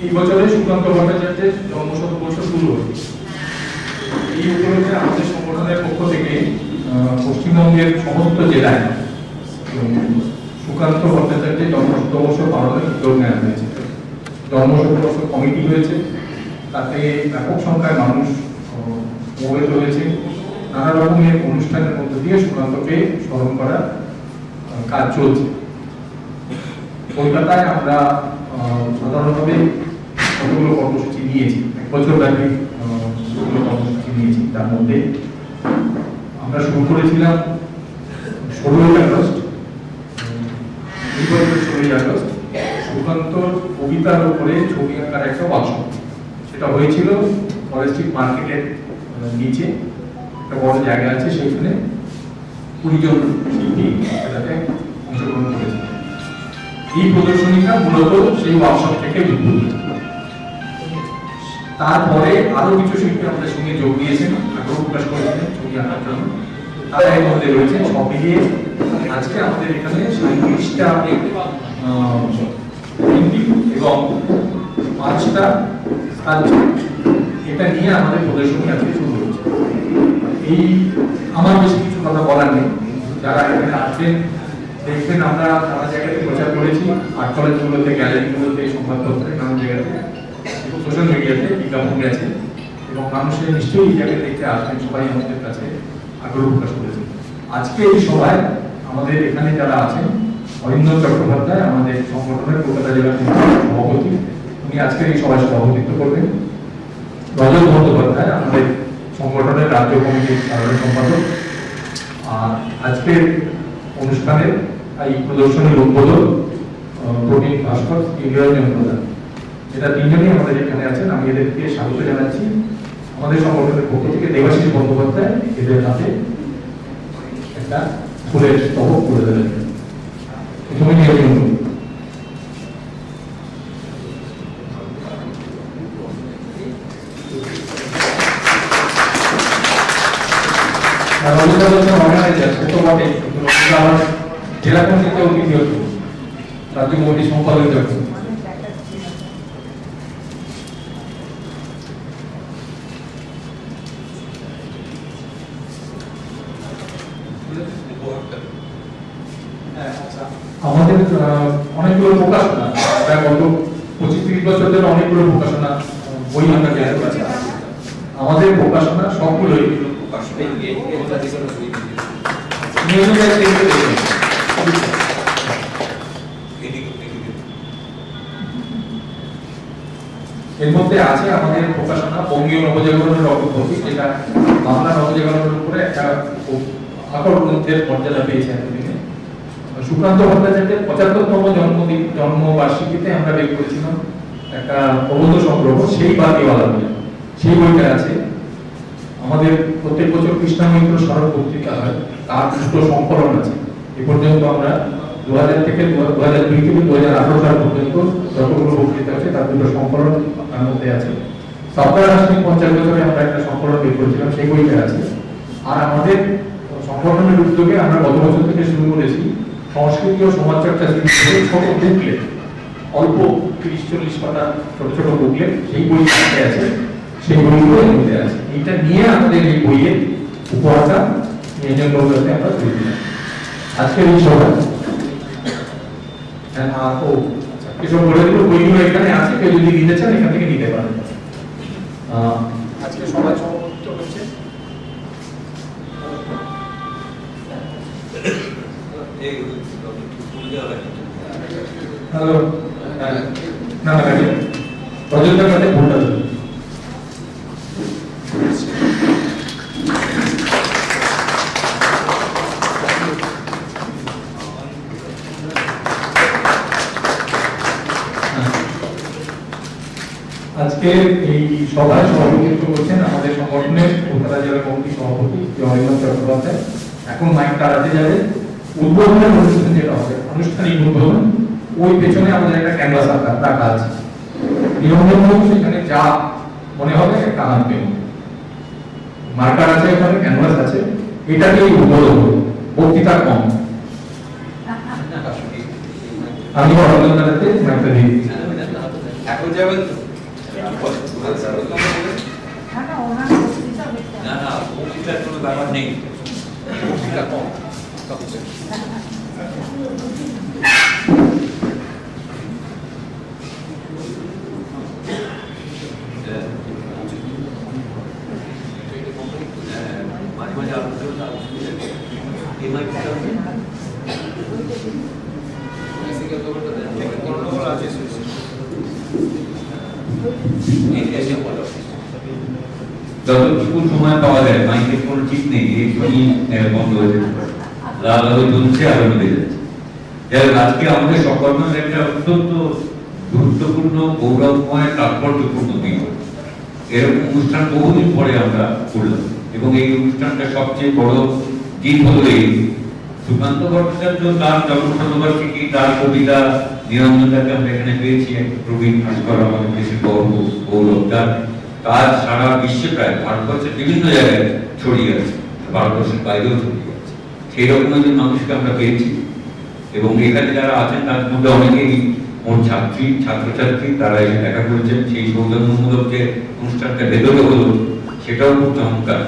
এই বছরে সুকান্ত ভট্টাচার্যের জন্মশতবর্ষ শুরু হচ্ছে। এই উপলক্ষে আমাদের সংগঠনের পক্ষ থেকে পশ্চিমবঙ্গের সমস্ত জেলায় সুকান্ত ভট্টাচার্যের জন্মশতবর্ষ পালনের উদ্যোগ নেওয়া হয়েছে। জন্মশতবর্ষ কমিটি হয়েছে, তাতে ব্যাপক সংখ্যায় মানুষ মোবাইল রয়েছে। নানা রকমের অনুষ্ঠানের মধ্য দিয়ে সুকান্তকে স্মরণ করার কাজ চলছে। কলকাতায় আমরা সাধারণভাবে কতগুলো কর্মসূচি নিয়েছি, এক বছর ব্যাপী কর্মসূচি নিয়েছি। তার মধ্যে আমরা শুরু করেছিলাম 16ই আগস্ট, এই বছর 16ই আগস্ট সুকান্ত কবিতার উপরে ছবি আঁকার একটা ওয়ার্কশপ। সেটা হয়েছিল ফরেস্ট স্ট্রিট মার্কেটের নিচে একটা বড় জায়গা আছে, সেখানে 20 জন শিল্পী সেটাতে অংশগ্রহণ করেছে। এই প্রদর্শনীটা মূলত সেই ওয়ার্কশপ থেকে উদ্ভূত। তারপরে আরো কিছু শিল্পী আমাদের সঙ্গে যোগ দিয়েছেন, আগ্রহ প্রকাশ করেছেন ছবি আঁকার জন্য। তারা এর মধ্যে রয়েছে সব মিলিয়ে আজকে আমাদের এখানে 37টা পেইন্টিং এবং 5টা স্কাল্পচার, এটা নিয়ে আমাদের প্রদর্শনী আজকে শুরু হচ্ছে। এই আমার বেশি কিছু কথা বলার নেই, যারা এখানে আসবেন দেখবেন আমরা নানা জায়গাতে প্রচার করেছি, আর্ট কলেজগুলোতে, গ্যালারিগুলোতে, সংবাদপত্রে, নানা জায়গাতে, সোশ্যাল মিডিয়াতে বিজ্ঞাপন গেছে এবং মানুষের নিশ্চয়ই এই জায়গায় দেখতে আসবেন। সবাই আমাদের কাছে আগ্রহ প্রকাশ করেছে। আজকে এই সভায় আমাদের এখানে যারা আছেন, অরিন্দম চট্টোপাধ্যায় আমাদের সংগঠনের কলকাতা জেলা সভাপতি, উনি আজকের এই সভায় সভাপতিত্ব করবেন। রজত বন্দ্যোপাধ্যায় আমাদের সংগঠনের রাজ্য কমিটির সাধারণ সম্পাদক। আর আজকের অনুষ্ঠানের এই প্রদর্শনীর উদ্বোধক প্রবীণ ভাস্কর, ইন্দ্রঞ্জন প্রধান, এটা তিনজনই আমাদের এখানে আছেন। আমি এদেরকে স্বাগত জানাচ্ছি। আমাদের সংগঠনের পক্ষ থেকে দেবাশিস বন্দ্যোপাধ্যায় এদের হাতে একটা ফুলের স্তবক করে দেবেন। প্রথমে নিয়োজন জেলা কমিটিতে অতিথি হতো, রাজ্য কমিটির সম্পাদক যখন। আমাদের অনেকগুলো প্রকাশনা, প্রায় গত 25-30 বছর ধরে অনেকগুলো প্রকাশনা বই আমরা তৈরি করেছি। আমাদের প্রকাশনা সবগুলোই এর মধ্যে আছে আমাদের প্রকাশনা বঙ্গীয় নবজাগরণের অগ্রগতি, যেটা বাংলা নবজাগরণের উপরে একটা আকর্ষণের মর্যাদা পেয়েছে এতদিনে। সুকান্ত ভট্টাচার্যের 75তম জন্মবার্ষিকীতে আমরা বের করেছিলাম একটা প্রবন্ধ সংগ্রহ, সেই বাতিওয়ালা বলে। সেই বইটা আছে আমাদের। প্রত্যেক বছর কৃষ্ণা মিত্র স্মারক পত্রিকা হয়, তার দুটো সংকলন আছে। এ পর্যন্ত আমরা 2000 থেকে 2018 সাল পর্যন্ত যতগুলো বক্তৃতা আছে তার দুটো সংকলন তার মধ্যে আছে। সপ্তাহ রাষ্ট্রিক 50 বছরে আমরা একটা সংকলন বের করেছিলাম, সেই বইটা আছে। আর আমাদের সংগঠনের উদ্যোগে আমরা গত বছর থেকে শুরু করেছি সংস্কৃতি ও সমাজচর্চা সিরিজের ছোট বুকলেট, অল্প 30-40 পাতা ছোট ছোট বুকলেট, সেই বই আছে, সেই বইগুলো এর মধ্যে আছে। এইটা নিয়ে আমাদের এই বইয়ের উপহারটা নিয়োজন করতে আমরা তৈরি করি আজকের এই সভায়। এসব বলে দিল, বইগুলো এখানে আছে, কেউ যদি নিতে চান এখান থেকে নিতে পারেন। আজকে সভায় সভাপতিত্ব হচ্ছে হ্যালো না না রজতদার কাছে ভুলটা দেবেন। আজকে এই সভায় সভাপতিত্ব করছেন আমাদের সংগঠনের কলকাতা জেলা কমিটির সভাপতি অরিন্দম চট্টোপাধ্যায়। এখন মাইক তাড়াতে যাবে। উদ্বোধনের অনুষ্ঠান যেটা হবে, আনুষ্ঠানিক উদ্বোধন, ওই পেছনে আমাদের একটা ক্যানভাস রাখা আছে। নিয়মগুলো সেখানে যা মনে হবে একটা আনবেন, মার্কার আছে, ওখানে ক্যানভাস আছে, এটাকেই উদ্বোধন হবে। বক্তৃতা কম। আমি অরিন্দম দাদাতে মাইকটা দিয়ে দিচ্ছি। এখন যাবেন তো? না না বক্তৃতার কোনো ব্যাপার নেই। বক্তৃতা কম। মাঝে মাঝে আলোচনা এই মাইকটা যতটুকু সময় পাওয়া যায় মাইকের কোনো ঠিক নেই, এক্ষুনি বন্ধ হয়ে যেতে পারে, লাল আলো জ্বলছে আলো নিভে যাচ্ছে। যাই হোক, আজকে আমাদের সকর্মের একটা অত্যন্ত গুরুত্বপূর্ণ গৌরবময় তাৎপর্যপূর্ণ দিন। এরকম অনুষ্ঠান বহুদিন পরে আমরা করলাম এবং এই অনুষ্ঠানটা সবচেয়ে বড় দিন হলো এই সুকান্ত ভট্টাচার্য তার জন্মশতবার্ষিকী, তার কবিতা নিরঞ্জনদাকে আমরা এখানে পেয়েছি, একটা প্রবীণ ভাস্কর, আমাদের দেশের গর্ব গৌরব, যার কাজ সারা বিশ্বে প্রায় ভারতবর্ষের বিভিন্ন জায়গায় ছড়িয়ে আছে, ভারতবর্ষের বাইরেও ছড়িয়ে আছে। সেই রকম একজন মানুষকে আমরা পেয়েছি এবং এখানে যারা আছেন তার মধ্যে অনেকেই ওর ছাত্রছাত্রী, তারা এসে দেখা করেছেন। সেই সৌজন্যমূলক যে অনুষ্ঠানটা ভেতরে হলো সেটাও খুব চমৎকার।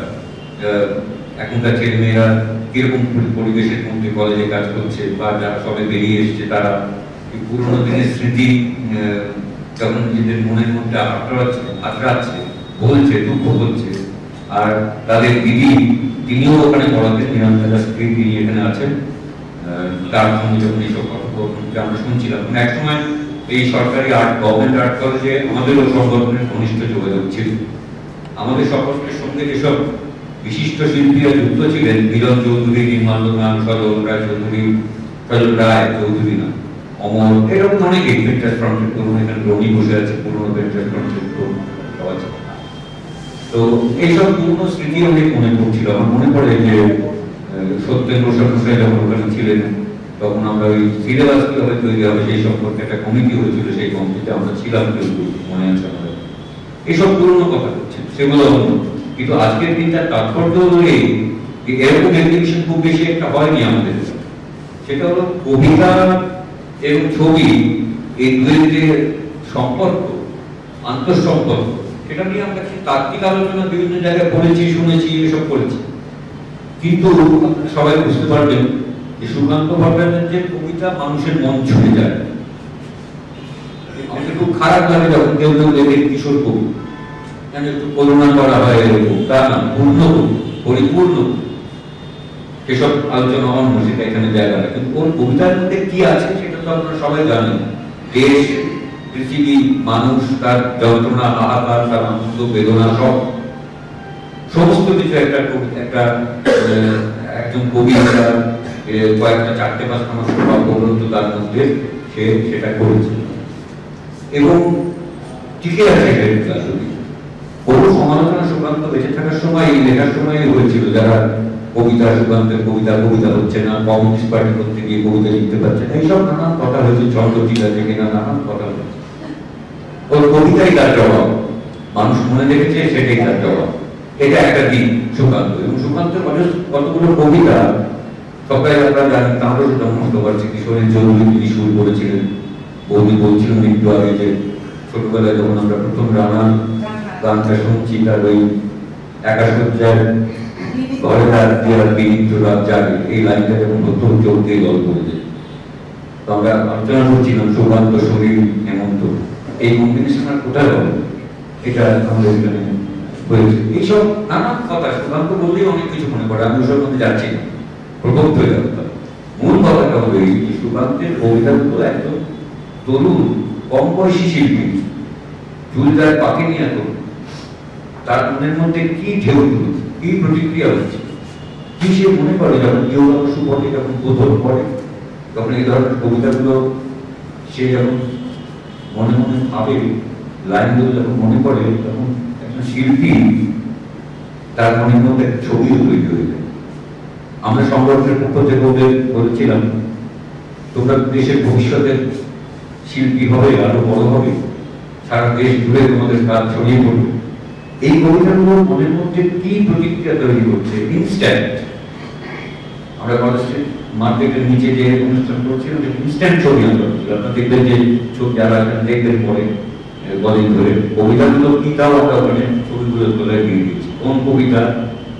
এখনকার ছেলে মেয়েরা কিরকম পরিবেশের মধ্যে কলেজে কাজ করছে বা যারা সবে বেরিয়ে এসছে তারা পুরোনো দিনের স্মৃতি যখন নিজেদের মনের মধ্যে আঁকড়াচ্ছে, বলছে, দুঃখ হচ্ছে। আর তাদের দিদি, তিনিও ওখানে পড়াতেন, নিরঞ্জনা স্ত্রী, তিনি এখানে আছেন। তার সঙ্গে যখন এইসব কথা আমরা শুনছিলাম, এক সময় এই সরকারি গভর্নমেন্ট আর্ট কলেজে আমাদেরও সংগঠনের ঘনিষ্ঠ যোগাযোগ ছিল। আমাদের সকলের সঙ্গে যেসব বিশিষ্ট শিল্পীরা যুক্ত ছিলেন, মিলন চৌধুরী, নির্মাল্য নাম, সজল রায় চৌধুরী, না অমর, এরকম অনেকেই পেন্টার ফ্রন্টের তরুণ, এখানে রনি বসে আছে, পুরোনো পেন্টার ফ্রন্টের তরুণ সব আছে। তো এইসব পুরোনো স্মৃতি অনেক মনে পড়ছিল। আমার মনে পড়ে যে সত্যেন্দ্র সরকার যখন ওখানে ছিলেন তখন আমরা ওই সিলেবাস কিভাবে তৈরি হবে সেই সম্পর্কে একটা কমিটি হয়েছিল, সেই কমিটিতে আমরা ছিলাম, কিন্তু মনে আছে আমাদের এইসব পুরোনো কথা হচ্ছে সেগুলো। কিন্তু আজকের দিনটার তাৎপর্য হলো এই, এরকম এক্সিবিশন খুব বেশি একটা হয়নি আমাদের। সেটা হলো কবিতা এবং ছবি, এই দুয়ের যে সম্পর্ক, আন্তঃসম্পর্ক, সেটা নিয়ে আমরা তাত্ত্বিক আলোচনা বিভিন্ন জায়গায় পড়েছি, শুনেছি, এসব করেছি। কিন্তু সবাই বুঝতে পারবেন যে সুকান্ত ভট্টাচার্যের কবিতা মানুষের মন ছুঁয়ে যায়। আমাদের খুব খারাপ লাগে যখন কেউ কেউ দেখে কিশোর কবি, কেন একটু করুণা করা হয়, এরকম তা না, পূর্ণ কবি, পরিপূর্ণ। সেসব আলোচনা অন্য, সেটা এখানে জায়গা না। কিন্তু ওর কবিতার মধ্যে কি আছে সেটা তো আপনারা সবাই জানেন। দেশ, পৃথিবী, মানুষ, তার যন্ত্রণা, হাহাকার, তার আনন্দ, বেদনা, সমস্ত কিছু একটা একজন কবি কয়েকটা 4-5টা মাস পর্যন্ত তার মধ্যে সে সেটা করেছে এবং টিকে আছে। বহু সমালোচনা সুকান্ত বেঁচে থাকার সময়, লেখার সময় হয়েছিল, যারা কবিতা, সুকান্তের কবিতা হচ্ছে না, কমিউনিস্ট পার্টি করতে গিয়ে কবিতা লিখতে পারছে না, এইসব নানান কথা হয়েছে, চন্দ্রটিলা থেকে নানান কথা হয়েছে। ওর কবিতাই তার জবাব, মানুষ মনে রেখেছে, সেটাই তার জবাব। এটা একটা দিক সুকান্ত। এবং সুকান্তের কতগুলো কবিতা সবাই আপনারা জানেন, তাঁরও জন্মশতবার্ষিকী কিশোরের জরুরি তিনি সুর করেছিলেন। বৌদি বলছিলেন একটু আগে যে ছোটবেলায় যখন আমরা প্রথম রানার গানটা শুনছি, তার ওই একাশয্যার ঘরে তার বিনিদ্র রাত জাগে, এই লাইনটা যখন প্রথম চোখ দিয়ে গল্প করেছে, তো আমরা আলোচনা করছিলাম সুকান্ত, শরীর, হেমন্ত, এই কম্বিনেশন আর কোথায় হবে, এটা আমাদের এখানে হয়েছে। এইসব নানান কথা সুকান্ত বললেই অনেক কিছু মনে পড়ে, আমি ওসব মধ্যে যাচ্ছি না, প্রবদ্ধ হয়ে যাবে। মূল কথাটা হলো এই, সুকান্তের কবিতাগুলো একদম তরুণ, কম বয়সী শিল্পী, চুলদার পাখি নিয়ে তরুণ, তার মনের মধ্যে কি ঢেউ তুলছে, কি প্রতিক্রিয়া হচ্ছে, কি সে মনে করে যখন কেউ সুপথে যখন বোধন করে, তখন এই ধরনের কবিতাগুলো সে যখন মনে মনে ভাবে, লাইনগুলো যখন মনে পড়ে, তখন একজন শিল্পী তার মনের মধ্যে একটা ছবি তৈরি হয়ে যায়। আমরা সংগঠনের পক্ষ থেকে ওদের বলেছিলাম, তোমরা দেশের ভবিষ্যতের শিল্পী হবে, আরো বড় হবে, সারা দেশ জুড়ে তোমাদের কাজ ছড়িয়ে পড়বে। এই কবিতাগুলো মনের মধ্যে কি প্রতিক্রিয়া তৈরি করছে, ইনস্ট্যান্ট। আমরা কলেজে মার্কেটের নিচে যে অনুষ্ঠান করছিলাম, ইনস্ট্যান্ট ছবি আমরা করছিলাম। আপনারা দেখবেন যে ছবি যারা দেখবেন পরে, কদিন ধরে কবিতাগুলো কি তাও আমরা ওখানে ছবিগুলো তোলা দিয়ে দিচ্ছি, কোন কবিতা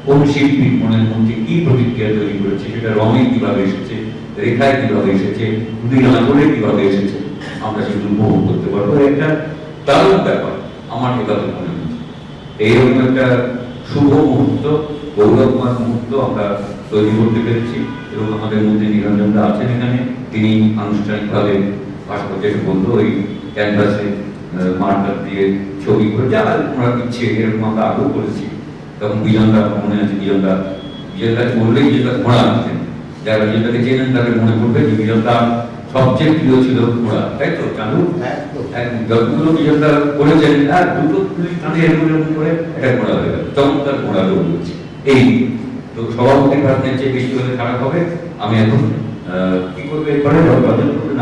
কোন শিল্পীর মনের মধ্যে কি প্রতিক্রিয়া তৈরি করেছে, সেটা রঙে কিভাবে এসেছে, রেখায় কিভাবে এসেছে, দুই আঙুলে কিভাবে এসেছে, আমরা সেগুলো উপভোগ করতে পারবো। একটা দারুণ ব্যাপার আমার এভাবে মনে হচ্ছে। এইরকম একটা শুভ মুহূর্ত, গৌরবময় মুহূর্ত আমরা তৈরি করতে পেরেছি এবং আমাদের মধ্যে নিরঞ্জনদা আছেন এখানে, তিনি আনুষ্ঠানিকভাবে ভাস্কর্য বললো ওই ক্যানভাসে মার্কার দিয়ে ছবি করে যা আমরা ইচ্ছে এরকম আমরা আগেও করেছি। তখন বিজনদা মনে আছে, বিজনদা বললেই যেটা ঘোড়া আনতেন, যারা যেটাকে চেনেন তাদের মনে পড়বে যে বিজনদা সবচেয়ে প্রিয় ছিল ঘোড়া, তাই তো চালু যতগুলো বিজনদা করেছেন আর দুটো কাঁধে এরকম করে একটা ঘোড়া হয়ে গেল, চমৎকার ঘোড়া লোক বলছি। এই তো সভাপতির ভাবনার চেয়ে বেশি হলে খারাপ হবে। আমি এখন কি করবো এরপরে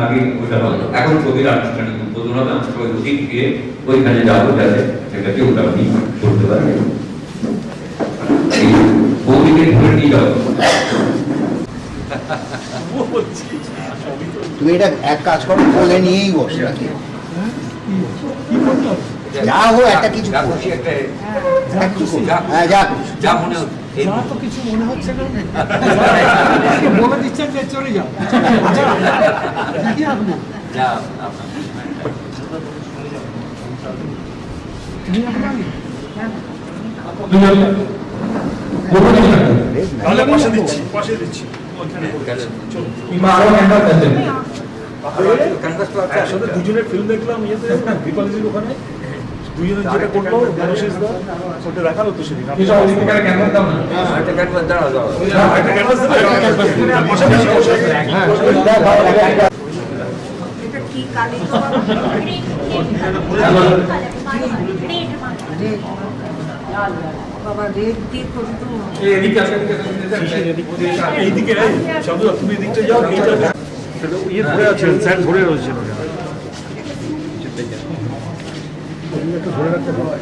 আগে ওইটা ভালো, এখন ছবির আনুষ্ঠানিক উদ্বোধন হবে, আমি সবাই অধিক গিয়ে ওইখানে যাবো যাতে সেটাকে ওটা আপনি করতে পারেন। বৌদিকে ধরে নিয়ে যাবো। তুমি এটা এক কাজ করো, বলে নিয়েই বসে রাখি যা হো একটা কিছু হ্যাঁ যা মনে হচ্ছে তো কিছু মনে হচ্ছে না, বলে দিচ্ছেন যে চলে যাও। যা তাহলে পাশে দিচ্ছি কিংবা আরো ক্যানভাস আছে, একসাথে দুজনের ফিল্ম দেখলাম ইয়েতে বিপালিজির ওখানে, দুজনের যেটা করলো দেবাশিস দা ওটা দেখালো তো সেদিন। কিছু অধিকার ক্যানভাস দাও না, একটা ক্যানভাস দেবে। এটা কি কালি তো বাবা রেড দিয়ে করতো এদিকে আসো, এইদিকে শামু তুমি এদিকটা যাও, এইটা সেটা ইয়ে ধরে আছে, স্যার ধরে রয়েছে ওটা একটু ধরে রাখতে হবে।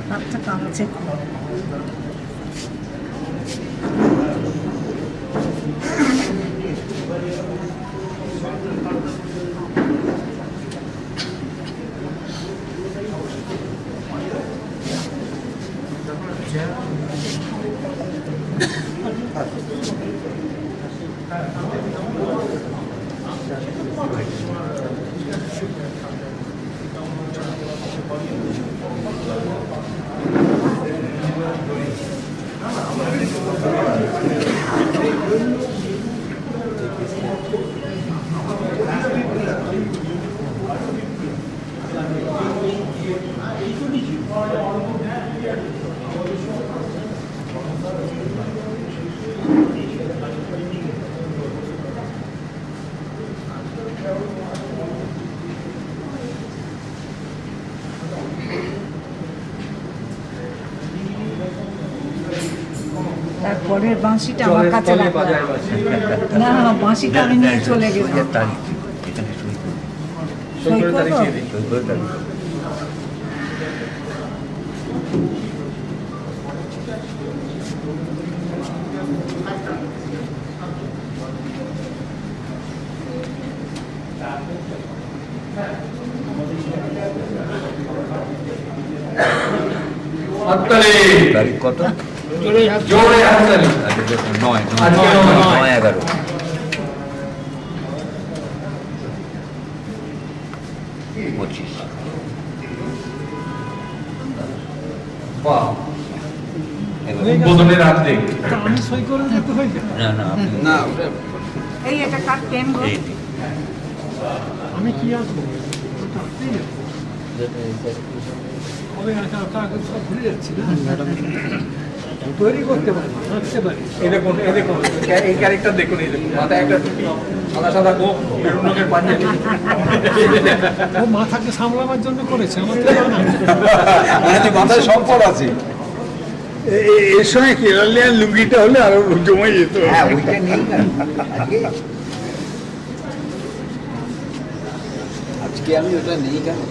হাতটা কাঁপছে। হাতটা কাঁপছে। তারপরের বাঁশিটা আমার কাছে রাখলাম। না বাঁশিটা আমি নিয়ে চলে গেলাম। সই করবো? হাততালি। তারিখ কত? জোরে হাততালি। আজকে 9 আজকে 11 25 বাহ, উদ্বোধনের রাত্রে আমি সই করে যেতে হয়েছে। না না আপনি না এই এটা কার পেন গো? এই আমি কি আসবো? ওটা আসতেই যাবো। কবে আসা কাগজ সব ভুলে যাচ্ছি না। তৈরি করতে পারি, আঁকতে পারি। এই দেখুন, এই ক্যারেক্টার দেখুন, এই দেখুন, মাথায় একটা টুপি, সাদা সাদা গোপ, মেরুন রঙের পাঞ্জাবি। ও মাথাকে সামলাবার জন্য করেছে, আমার তো জানা। মাথায় সম্পদ আছে। এর সময় কেরালিয়ান লুঙ্গিটা হলে আরো জমে যেত। হ্যাঁ ওইটা নেই না আজকে। আজকে আমি ওটা নেই কেন?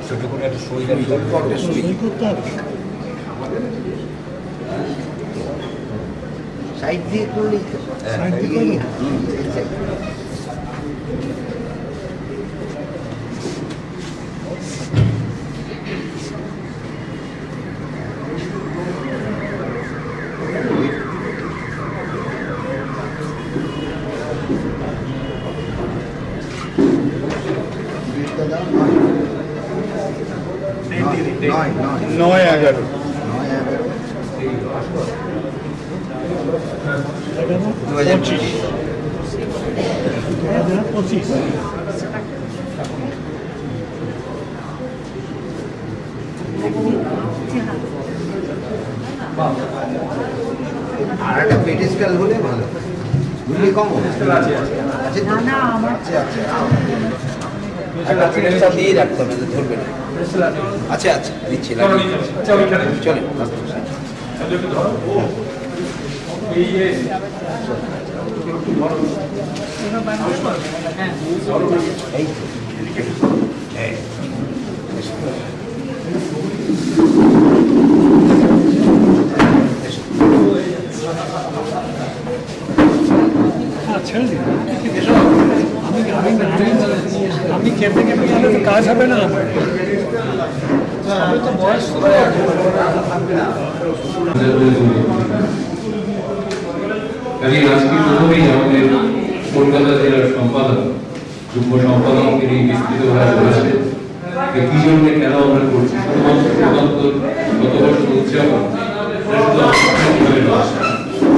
ছোট করে একটা সই সই করতে হবে। সাইড দিয়ে করলেই তো। সাইড দিয়ে করলে? নয় 11 2025। আর একটা পেটিস্কাল হলে ভালো, বুঝলি কম হবে। আছে তো? না না আমার আছে আছে একটা পেটিস্কাল দিয়ে রাখতে হবে, ধরবে না। আছে আছে দিচ্ছি, চলো নিয়ে যাচ্ছি। আচ্ছা ওইখানে চলে তাহলে একটু ধরো। এই যে এই তো। ছেড়ে দিন। আমি খেতে খেতে গেলে তো কাজ হবে না আমার। আমি তো বয়স কাজে আজকে প্রথমেই আমাদের কলকাতা জেলার সম্পাদক, যুগ্ম সম্পাদক তিনি বিস্তৃতভাবে বলেছেন যে কি জন্য কেন আমরা করছি, শুধুমাত্র স্বতন্ত্র শতবর্ষ উদযাপন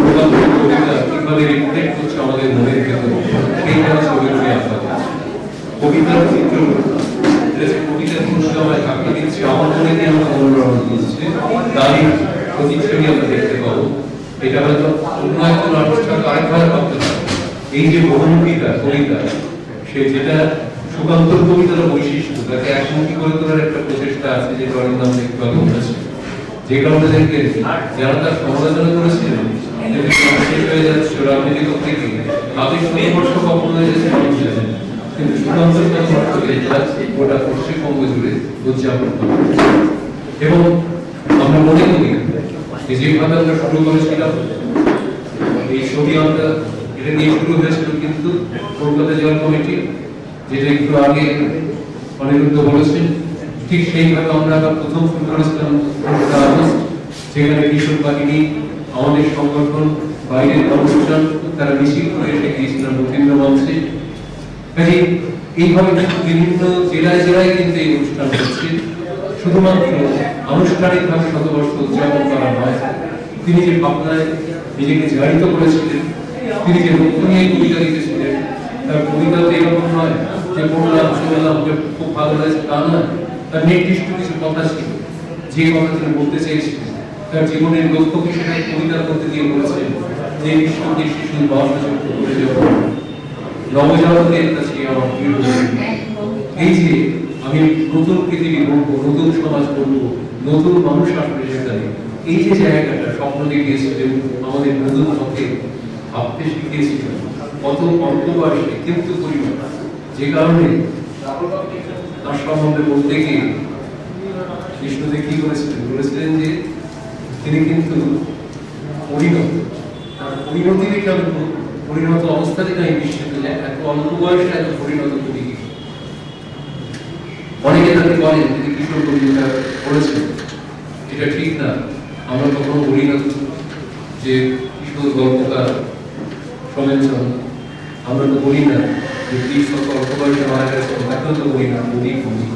শুধু কবিতা কিভাবে রিফ্লেক্ট করছে আমাদের মনের ভেতরে, সেইখানে ছবিগুলি আসা কবিতার চিত্র কবিতার চিত্র আমায় ঢাকা দিচ্ছে, আমার মনে দিয়ে আমাকে অনুরোধ দিচ্ছে, তারই প্রতিচ্ছবি আমরা দেখতে পাবো। এটা হয়তো অন্য একজন আর্টিস্ট আরেকভাবে ভাবতে পারে। এই যে বহুমুখিতা কবিতা, সে যেটা সুকান্তর কবিতার বৈশিষ্ট্য, তাকে একমুখী করে তোলার একটা প্রচেষ্টা আছে, যে অরিন্দম একটু আগে বলেছে। যে কারণে দেখবে যারা তার সমালোচনা করেছিলেন শেষ হয়ে যাচ্ছে রাজনীতি করতে গিয়ে, তাদের সংঘর্ষ কখন হয়ে যাচ্ছে মানুষ জানেন, কিন্তু সুকান্তর গোটা পশ্চিমবঙ্গ জুড়ে উদযাপন করা। এবং আমরা মনে করি যেভাবে আমরা শুরু করেছিলাম এই ছবি, আমরা এটা নিয়ে শুরু হয়েছিল কিন্তু কলকাতা জেলা কমিটি, যেটা একটু আগে অনিরুদ্ধ বলেছেন, ঠিক সেইভাবে আমরা আবার প্রথম শুরু করেছিলাম 15 আগস্ট, যেখানে কিশোর বাহিনী, আমাদের সংগঠন, বাইরের অনুষ্ঠান, তারা মিছিল করে এসে গিয়েছিলাম রবীন্দ্র মঞ্চে। কাজে এইভাবে বিভিন্ন জেলায় জেলায় কিন্তু এই অনুষ্ঠান হচ্ছে, শুধুমাত্র আনুষ্ঠানিকভাবে শতবর্ষ উদযাপন করা নয়। তিনি যে ভাবনায় নিজেকে জারিত করেছিলেন, তিনি যে লক্ষ্য নিয়ে কবিতা লিখেছিলেন, তার কবিতা তো এরকম নয় যে পড়লাম শুনলাম খুব ভালো লাগছে, তা নয়। তার নির্দিষ্ট কিছু কথা ছিল, যে কথা তিনি বলতে চেয়েছিলেন, তার জীবনের লক্ষ্যকে সেটাই কবিতার মধ্যে দিয়ে বলেছেন, যে বিশ্বকে শিশু বাসযোগ্য করে দেব নবজাতকের কাছে আমার প্রিয়। এই যে আমি নতুন পৃথিবী গড়বো, নতুন সমাজ গড়বো, নতুন মানুষ আসবে সেখানে, এই যে জায়গাটা স্বপ্ন দেখিয়েছিলেন, আমাদের নতুন পথে ভাবতে শিখিয়েছিলেন, কত অল্প বয়সে কিন্তু পরিমাণ, যে কারণে তার সম্বন্ধে বলতে গিয়ে কৃষ্ণদেব কি করেছিলেন, বলেছিলেন যে তিনি কিন্তু পরিণত, তার পরিণতি দেখে আমি পরিণত অবস্থা থেকে আমি বিস্মিত, এত অল্প বয়সে এত পরিণত কবি। অনেকে তাকে বলেন তিনি কিশোর কবিতা করেছেন, এটা ঠিক না। আমরা কখনো বলি না যে কিশোর গল্পকার সমেঞ্চন, আমরা তো বলি না যে কৃষক অল্প বয়সে মারা গেছে, তাকেও তো বলি না কবি কবি,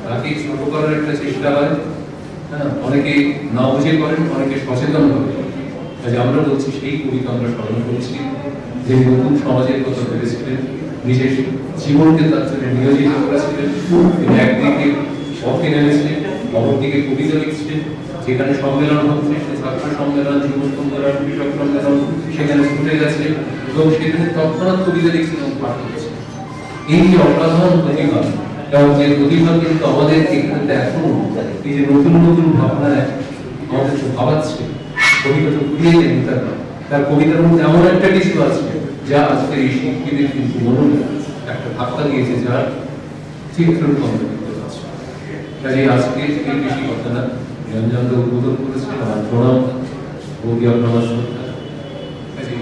তাকে ছোট করার একটা চেষ্টা হয়। হ্যাঁ, অনেকে না বুঝে করেন, অনেকে সচেতন হবে। কাজে আমরা বলছি সেই কবিতা আমরা স্মরণ করছি, যে নতুন সমাজের কথা ভেবেছিলেন, নিজের জীবনকে তার জন্য নিয়োজিত করেছিলেন। তিনি একদিকে পথে নেমেছিলেন, অপরদিকে কবিতা লিখছিলেন, যেখানে সম্মেলন হচ্ছে, ছাত্র সম্মেলন, যুব সম্মেলন, কৃষক সম্মেলন, সেখানে ছুটে গেছে এবং সেখানে তৎক্ষণাৎ কবিতা লিখছিলেন, পাঠ করছে। এই যে অসাধারণ প্রতিভা, এবং যে প্রতিভা কিন্তু আমাদের এখানে এখনো এই যে নতুন নতুন ভাবনায় আমাদের ভাবাচ্ছে, কবিতা তো ঘুরিয়ে দেন তার কবিতার মধ্যে এমন একটা কিছু আছে যা আজকের এই শিল্পীদের কিন্তু মনে একটা ধাক্কা দিয়েছে, যার চিত্র কাজে আজকে এর বেশি কথা না, রঞ্জনকে উদ্বোধন করেছেন আমার প্রণাম, বৌদি আপনার শ্রদ্ধা। কাজে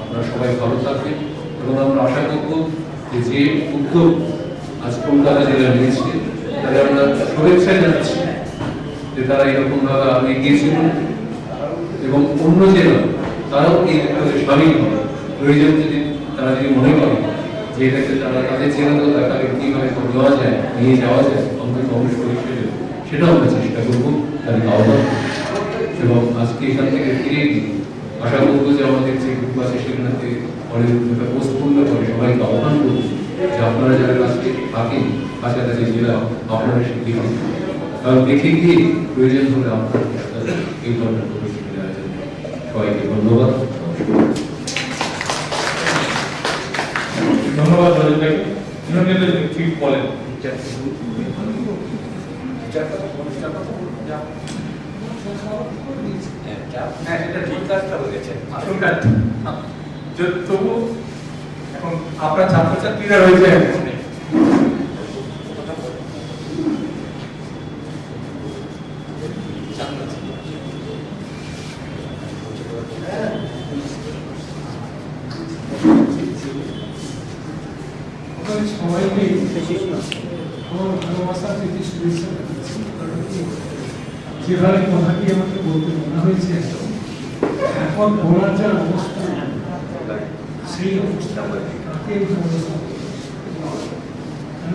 আপনারা সবাই ভালো থাকবেন এবং আমরা আশা করব যে যে উদ্যোগ আজ কলকাতা জেলা নিয়েছে তাদের আমরা শুভেচ্ছা জানাচ্ছি যে তারা এরকম ভাবে আগে এগিয়েছিলেন এবং অন্য জেলা তারাও এই উদ্যোগে সামিল হবে। প্রয়োজন যদি তারা যদি মনে করে যে এটাকে তারা তাদের জেলাতেও তাকে কিভাবে দেওয়া যায়, নিয়ে যাওয়া যায় অন্তত অংশ হিসেবে, সেটাও আমরা চেষ্টা করবো তাদেরকে আহ্বান এবং আজকে এখান থেকে ফিরে গিয়ে আশা করবো যে আমাদের যে গ্রুপ আছে সেখানে পরে পোস্টপূর্ণ করে সবাইকে আহ্বান করবো যে আপনারা যারা কাছে থাকেন কাছাকাছি জেলা আপনারা সে দেখে, কারণ দেখে গিয়ে প্রয়োজন হলে আপনার এই ধরনের প্রদর্শনী আয়োজন। সবাইকে ধন্যবাদ। ধন্যবাদ রজত ভাই। ঠিক বলেন হ্যাঁ, এটা ঠিক কাজটা হয়েছে, আসল কাজটা। তবু এখন আপনার ছাত্রছাত্রীরা রয়েছে সবাইকে আমার ভালোবাসা থেকে শুভেচ্ছা জানাচ্ছি। যেভাবে কথাটি আমাকে বলতে মনে হয়েছে এখন বলার যা অবস্থা, সেই অবস্থা কাকে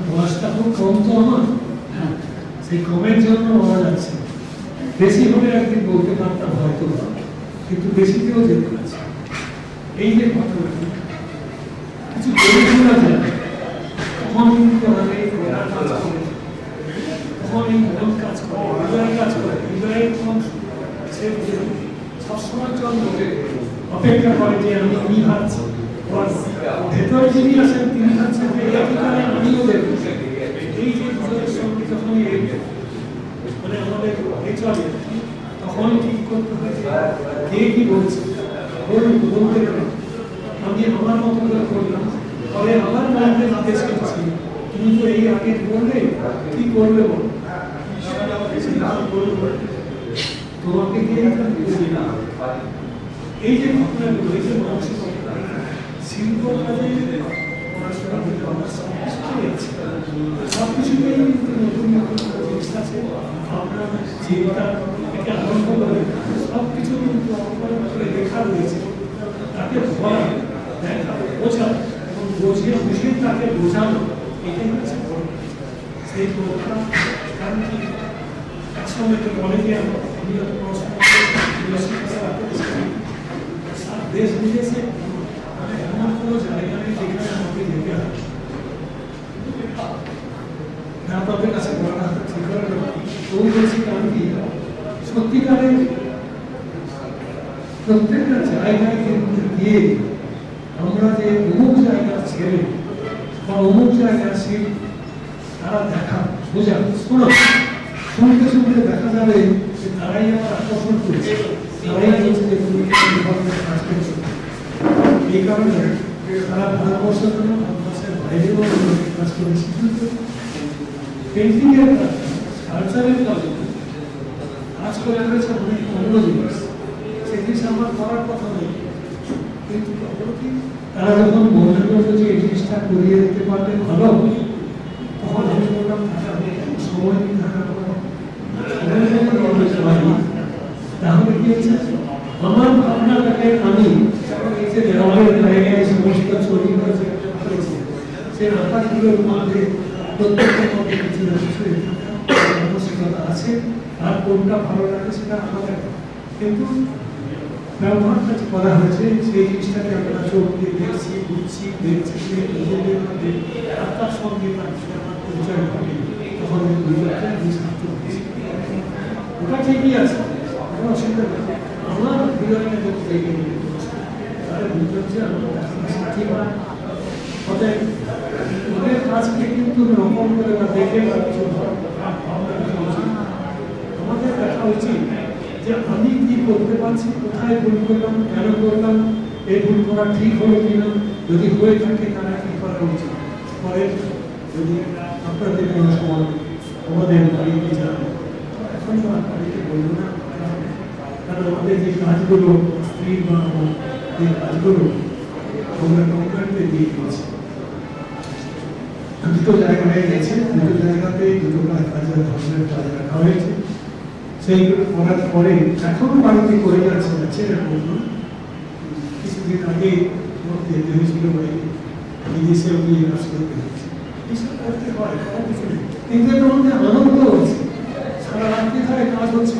বয়সটা খুব কম তো আমার, সেই কমের জন্য বলা যাচ্ছে। বেশি হলে একদিন বলতে পারতাম হয়তো, কিন্তু বেশিতেও যেতে পারছি। এই যে ঘটনাটি কিছু বলে যায় তখন কিন্তু আমাদের তখন এই মন কাজ করে, হৃদয় কাজ করে, হৃদয়ের সবসময় জন্য অপেক্ষা করে যে আমি কি ভাবছি, ভেতরে যিনি আছেন তিনি ভাবছেন যে আমিও দেখবো। এই যে হৃদয়ের সঙ্গে যখন মানে আমাদের চলে তখন ঠিক করতে হয় কে কি বলছে, বলতে পারে আমি আমার মতো করে করলাম, তবে আমার মধ্যে জিজ্ঞেস করছি তুমি তো এই আগে বললে কি করবে বলো, তোমাকে দিয়ে এই যে ঘটনাগুলো, এই যে মানসিকতা শিল্প কাজে সবকিছুতেই কিন্তু নতুন নতুন জিনিস আছে। আমরা চিন্তা থেকে আরম্ভ করে সবকিছু কিন্তু আমাদের লেখা রয়েছে, তাকে বলা, দেখা, বোঝা এবং বুঝিয়ে বুঝিয়ে তাকে বোঝানো, এটাই হচ্ছে বড়। সেই প্রোগ্রাম একসঙ্গে তো কলেজে আমি দেশ বিদেশে মানে এমন কোনো জায়গা নেই যেখানে আমাকে যেতে হবে না, আপনাদের কাছে বলা ঠিক করে ওই বলছি কারণ কি সত্যিকারের প্রত্যেকটা জায়গায় কিন্তু গিয়ে আমরা যে অমুক জায়গা ছেড়ে বা অমুক জায়গা শিল তারা দেখা বোঝা শোনা, শুনতে শুনতে দেখা যাবে যে তারাই আমার আকর্ষণ করেছে, তারাই বলছে যে তুমি কাজ করছো। এই কারণে তারা ভারতবর্ষের জন্য ভারতবর্ষের বাইরেও কাজ করেছে, কিন্তু পেন্টিং এর কাজ, কালচারের কাজ কাজ করে রয়েছে অনেক অন্য জিনিস, সে জিনিস আমার করার কথা নেই। কিন্তু তারা যখন মনে করলো যে এই জিনিসটা করিয়ে দিতে পারলে ভালো, তখন আমি বললাম সময় নিয়ে থাকার কথা, তাহলে কি হচ্ছে আমার ভাবনাটাকে আমি এই যে দেওয়ালের জায়গায় সমস্ত ছবি করেছি, সেই আকাশগুলোর মধ্যে প্রত্যেকের মধ্যে কিছু না কিছু মানসিকতা আছে, আর কোনটা ভালো লাগে সেটা আমাদের, কিন্তু ব্যবহারটা করা হয়েছে সেই জিনিসটাকে আমরা চোখ দিয়ে দেখছি, বুঝছি, দেখছি, নিজেদের মধ্যে আত্মার সঙ্গে তার পরিচয় ঘটে, তখন ওটা ঠিকই আছে, কোনো অসুবিধা নেই। আমার হৃদয়টা যখন দেখে নিয়ে তাহলে বুঝতে হচ্ছে আমার ঠিক হয়। অতএব ওদের কাজকে কিন্তু রকম করে বা দেখে বা কিছু আমাদের দেখা উচিত যে আমি কি করতে পারছি, কোথায় ভুল করলাম, কেন করলাম, এই ভুল করা ঠিক হলো কিনা, যদি হয়ে থাকে তারা কি করা উচিত। পরে যদি আপনাদের কোনো সময় আমাদের বাড়িতে যান, এখন তো আর বাড়িতে বলবো না, কারণ আমাদের যে কাজগুলো স্ত্রী বা যে কাজগুলো আমরা কমপ্লিটে দিয়ে দিয়েছি। দুটো জায়গায় গেছে, দুটো জায়গাতে দুটো কাজের ধরনের কাজ রাখা হয়েছে। সেইগুলো করার পরে এখনো বাড়িতে করে যাচ্ছে এরকম না। কিছুদিন আগে যেতে হয়েছিল বাইরে, বিদেশেও গিয়ে কাজ করতে হয়েছে। এইসব করতে হয়, করার কিছু নেই। কিন্তু এর মধ্যে আনন্দ হচ্ছে, সারা রাত্রি ধরে কাজ হচ্ছে,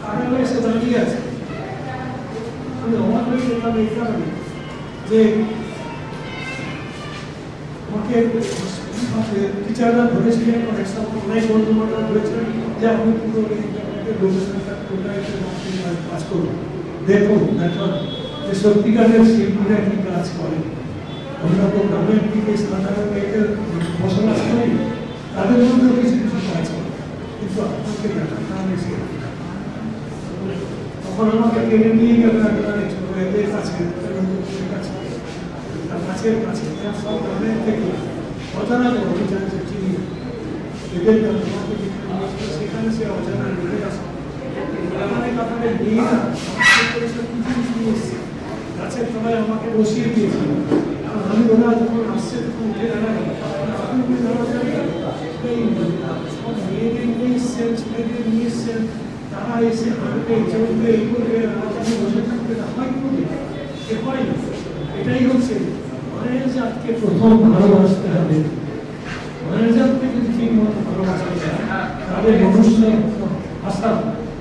কারাগারে এসে দাঁড়িয়ে আছে। আমি অবাক হয়ে গেলাম এই কারণে যে আমাকে টিচাররা ধরেছিলেন, অনেক সময় অনেক বন্ধু বান্ধব ধরেছিলেন যে আপনি পুরো কাজ করুন, দেখুন দেখান যে সত্যিকারের শিল্পীরা কি কাজ করে। আমরা তো গ্রামের দিকে সাধারণ মেয়েদের বসবাস করি, তাদের মধ্যেও কিছু কিছু কাজ করে, কিন্তু আপনাকে দেখার কারণে তখন আমাকে কেড়ে নিয়ে গেল এদের কাছে, কাছের কাছে সব গ্রামের থেকে অজানা জানছে চিনি এদের সেখানে সে অজানা লোকেরা কাছে মেয়েরা নিয়ে এসছে, গাছের তলায় আমাকে বসিয়ে দিয়েছিল। আমি ওরা যখন আসছে তখন উঠে দাঁড়াই, সব মেয়েদের নিয়ে এসছেন, ছেলেদের নিয়ে এসছেন, তারা এসে হাঁটবে চলবে এই করবে, আমি বসে থাকবে আমার কি করবে, এ হয় না। এটাই হচ্ছে মায়ের জাতকে প্রথম ভালোবাসতে হবে। মায়ের জাতকে যদি ঠিক মতো ভালোবাসা যায়, তাহলে মনুষ্য আশা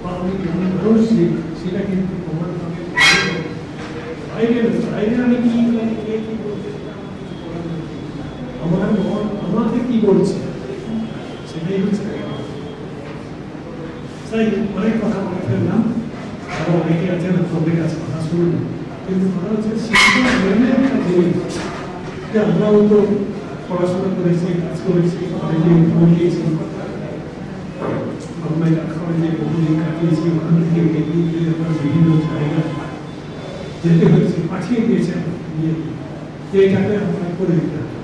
বা আমি ভালোবাসি সেটা কিন্তু প্রমাণ হবে। বাইরে আমি কি বলতে আমার মন আমাকে কি বলছে সেটাই হচ্ছে। তাই অনেক কথা বলে ফেললাম, আরো অনেকে আছেন আপনাদের কাছে কথা শুনলাম, কিন্তু কথা হচ্ছে শিক্ষা একটা জিনিস যে আমরাও তো পড়াশোনা করেছি, কাজ করেছি, কলেজে পড়িয়েছি, গভর্নমেন্ট কলেজে বহুদিন কাটিয়েছি, ওখান থেকে বেরিয়ে আমরা বিভিন্ন জায়গায় যেতে হয়েছে, পাঠিয়ে দিয়েছেন যে এটাকে আমরা করে দিতে হবে।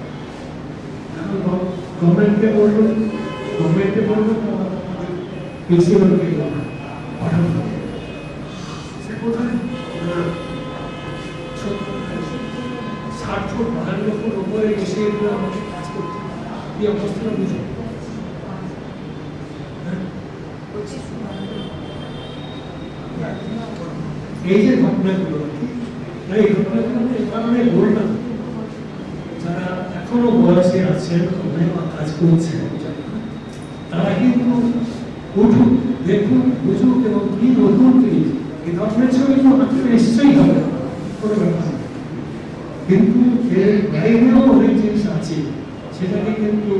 এখন গভর্নমেন্টকে বলবো প্রিন্সিপালকে পাঠানো হবে, সে কোথায় 60 ফুট 52 ফুট উপরে এসে আমাকে কাজ করতে এই অবস্থাটা বুঝো। এই যে ঘটনাগুলো এই ঘটনাগুলো এই কারণে বললাম, যারা এখনো বয়সে আছেন, কাজ করছেন, তারা কিন্তু উঠুন, দেখুন, বুঝুন এবং কি নতুন এই ধরনের ছবি তো নিশ্চয়ই হবে, কোনো ব্যাপার না। কিন্তু এর বাইরেও অনেক জিনিস আছে, সেটাকে কিন্তু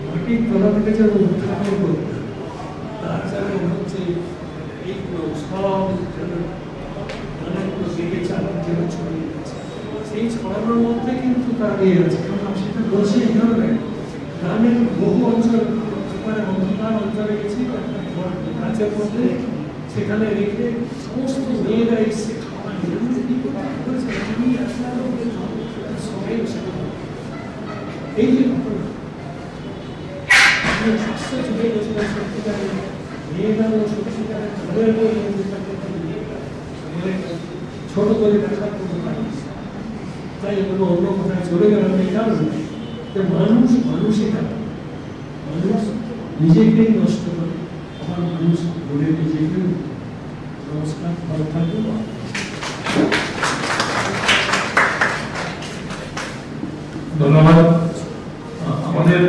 মাটির তলা থেকে যেন উত্থাপন করতে হবে। তার যেন হচ্ছে এইগুলো সব অনেকগুলো দিকে চালানোর জন্য ছড়িয়ে গেছে, সেই ছড়ানোর মধ্যে কিন্তু তার আছে। কারণ আমি সেটা বলছি এই কারণে, গ্রামের বহু অঞ্চল মানে অন্ধকার অঞ্চলে গেছি, গাছের মধ্যে সেখানে রেখে সমস্ত মেয়েরা এসে খাওয়া এই যে ঘটনা চলে গেছিলাম সত্যিকারের মেয়েরা ও সত্যিকারের ছোট করে দেখার কোনো কারণ, তাই কোনো অন্য কোথায় চলে গেলাম এই কারণে যে মানুষই থাকে, মানুষ নিজেকেই নষ্ট করে, আবার মানুষ বলে নিজেকেও। নমস্কার, ভালো থাকবেন। ধন্যবাদ। আমাদের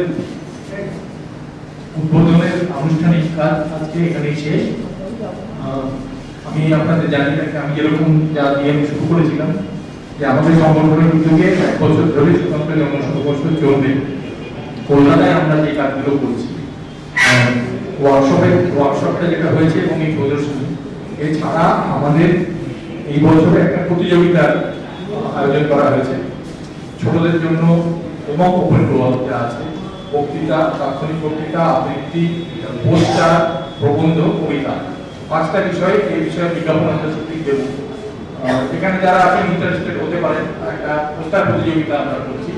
উদ্বোধনের আনুষ্ঠানিক কাজ আজকে এখানেই শেষ। আমি আপনাদের জানি না, আমি যেরকম যা দিয়ে আমি শুরু করেছিলাম যে আমাদের সংগঠনের উদ্যোগে 1 বছর ধরে স্বতন্ত্র জনসংঘর্ষ চলবে। কলকাতায় আমরা যে কাজগুলো করছি, ওয়ার্কশপটা যেটা হয়েছে এবং এই প্রদর্শনী, এছাড়া আমাদের এই বছরে একটা প্রতিযোগিতার আয়োজন করা হয়েছে ছোটদের জন্য এবং ওপেন যা আছে, বক্তৃতা, তাৎক্ষণিক বক্তৃতা, আবৃত্তি, পোস্টার, প্রবন্ধ, কবিতা, 5টা বিষয়। এই বিষয়ে বিজ্ঞাপন আমরা সত্যি দেব। এখানে যারা আছেন ইন্টারেস্টেড হতে পারেন। একটা পোস্টার প্রতিযোগিতা আমরা করছি,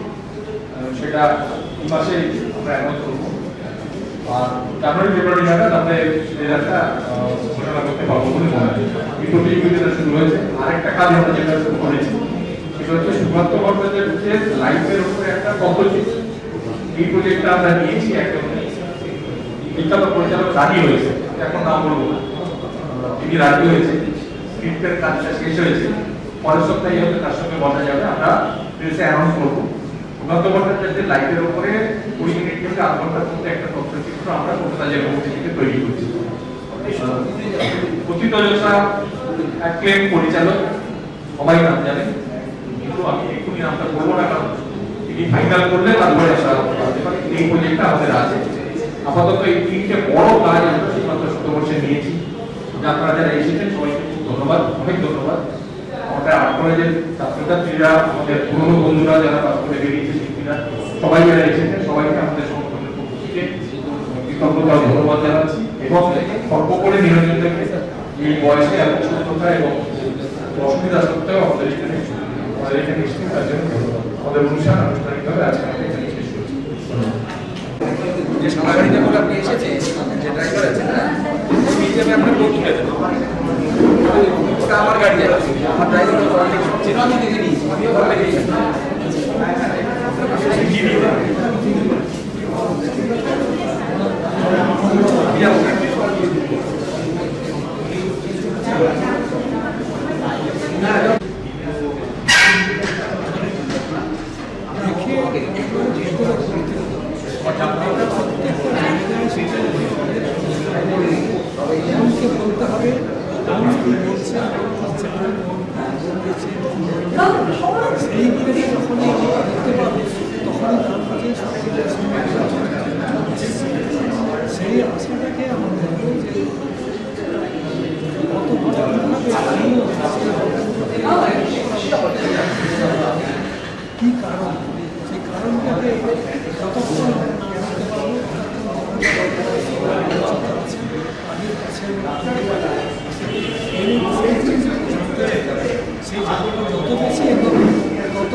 সেটা এই মাসে আমরা অ্যানাউন্স করবো। আর জানুয়ারি ফেব্রুয়ারি নাগাদ আমরা এই রেজাল্টটা ঘোষণা করতে পারবো বলে মনে হয়। এই প্রতিযোগিতাটা শুরু হয়েছে। আরেকটা কাজ আমরা যেটা শুরু করেছি সেটা হচ্ছে সুব্রত ভট্টাচার্যের লাইফের উপরে একটা তথ্যচিত্র। এই প্রজেক্টটা আমরা নিয়েছি, একদম বিখ্যাত পরিচালক রাজি হয়েছে, এখন নাম বলবো না, তিনি রাজি হয়েছে, স্ক্রিপ্টের কাজটা শেষ হয়েছে, পরের সপ্তাহে হয়তো তার সঙ্গে বসা যাবে, আমরা প্রেসে অ্যানাউন্স করবো। সুব্রত ভট্টাচার্যের লাইফের উপরে 20 মিনিট থেকে 8 ঘন্টার মধ্যে একটা তথ্যচিত্র আমরা কলকাতা জেলা কমিটি থেকে তৈরি করছি। কথিত যশা অ্যাক্লেম পরিচালক, সবাই নাম জানেন, কিন্তু আমি এক্ষুনি নামটা বলবো না, কারণ তিনি ফাইনাল করলে তারপরে এই প্রজেক্টটা আমাদের আছে। আপাতত এই 3টে বড় কাজ আমরা শুধুমাত্র শতবর্ষে নিয়েছি। আপনারা যারা এসেছেন সবাইকে খুব ধন্যবাদ, অনেক ধন্যবাদ। আমাদের আর্ট কলেজের ছাত্রছাত্রীরা, আমাদের পুরনো বন্ধুরা যারা পাস করে বেরিয়েছে, শিল্পীরা, সবাই যারা এসেছেন, সবাইকে আমাদের সংগঠনের পক্ষ থেকে কৃতজ্ঞতা ধন্যবাদ জানাচ্ছি। এবং সর্বোপরি নিরঞ্জনকে এই বয়সে এত সুস্থতা এবং অসুবিধা সত্ত্বেও আমাদের এখানে এসেছেন, তার জন্য ধন্যবাদ। আমাদের অনুষ্ঠান আনুষ্ঠানিকভাবে আজকে আমরা এখানে শেষ করছি। যে সাদা গাড়িতে করে আপনি এসেছেন, যে ড্রাইভার আছেন না, এই হিসাবে আপনার কোড তুলে দেন। ওটা আমার গাড়ি আছে, আমার ড্রাইভার আমি দেখে নিয়েছি, আমিও ভালো লেগেছি। এমনকি বলতে হবে এমন কি বলছে সেইগুলো যখনই আমরা দেখতে পাবো তখনই তার কাছে সেই আশাটাকে আমরা দেখবো যে কত কি কারণ, সেই কারণটাকে যতক্ষণ না জানতে পারবো সেই জায়গাটা যত বেশি এগোবে তত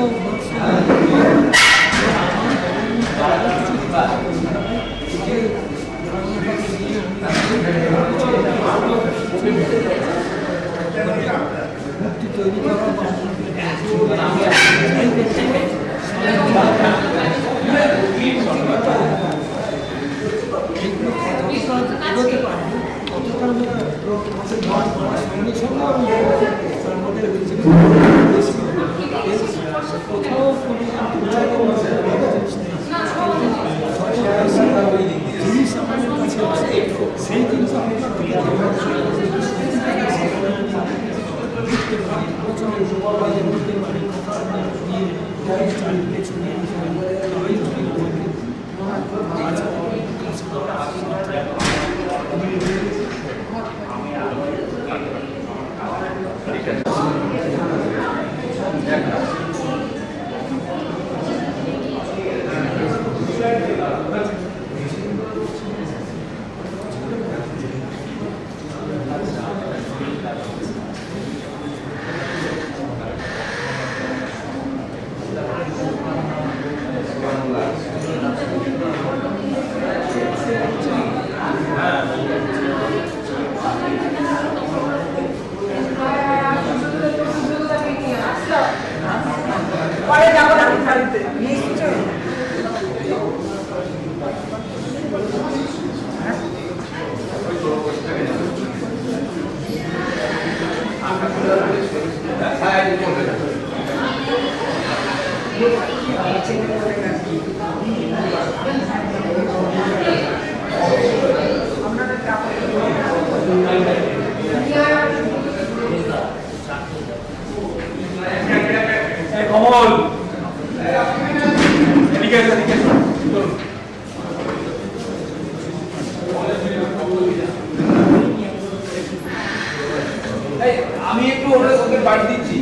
মুক্তি তৈরি করা এগোতে পারবো ততটা কোথাও জিনিস আমাদের কাছে আছে, সেই জিনিস আমরা চারিদিকে ছড়িয়ে কমল এদিকে আমি একটু ওদের বাড়ি দিচ্ছি।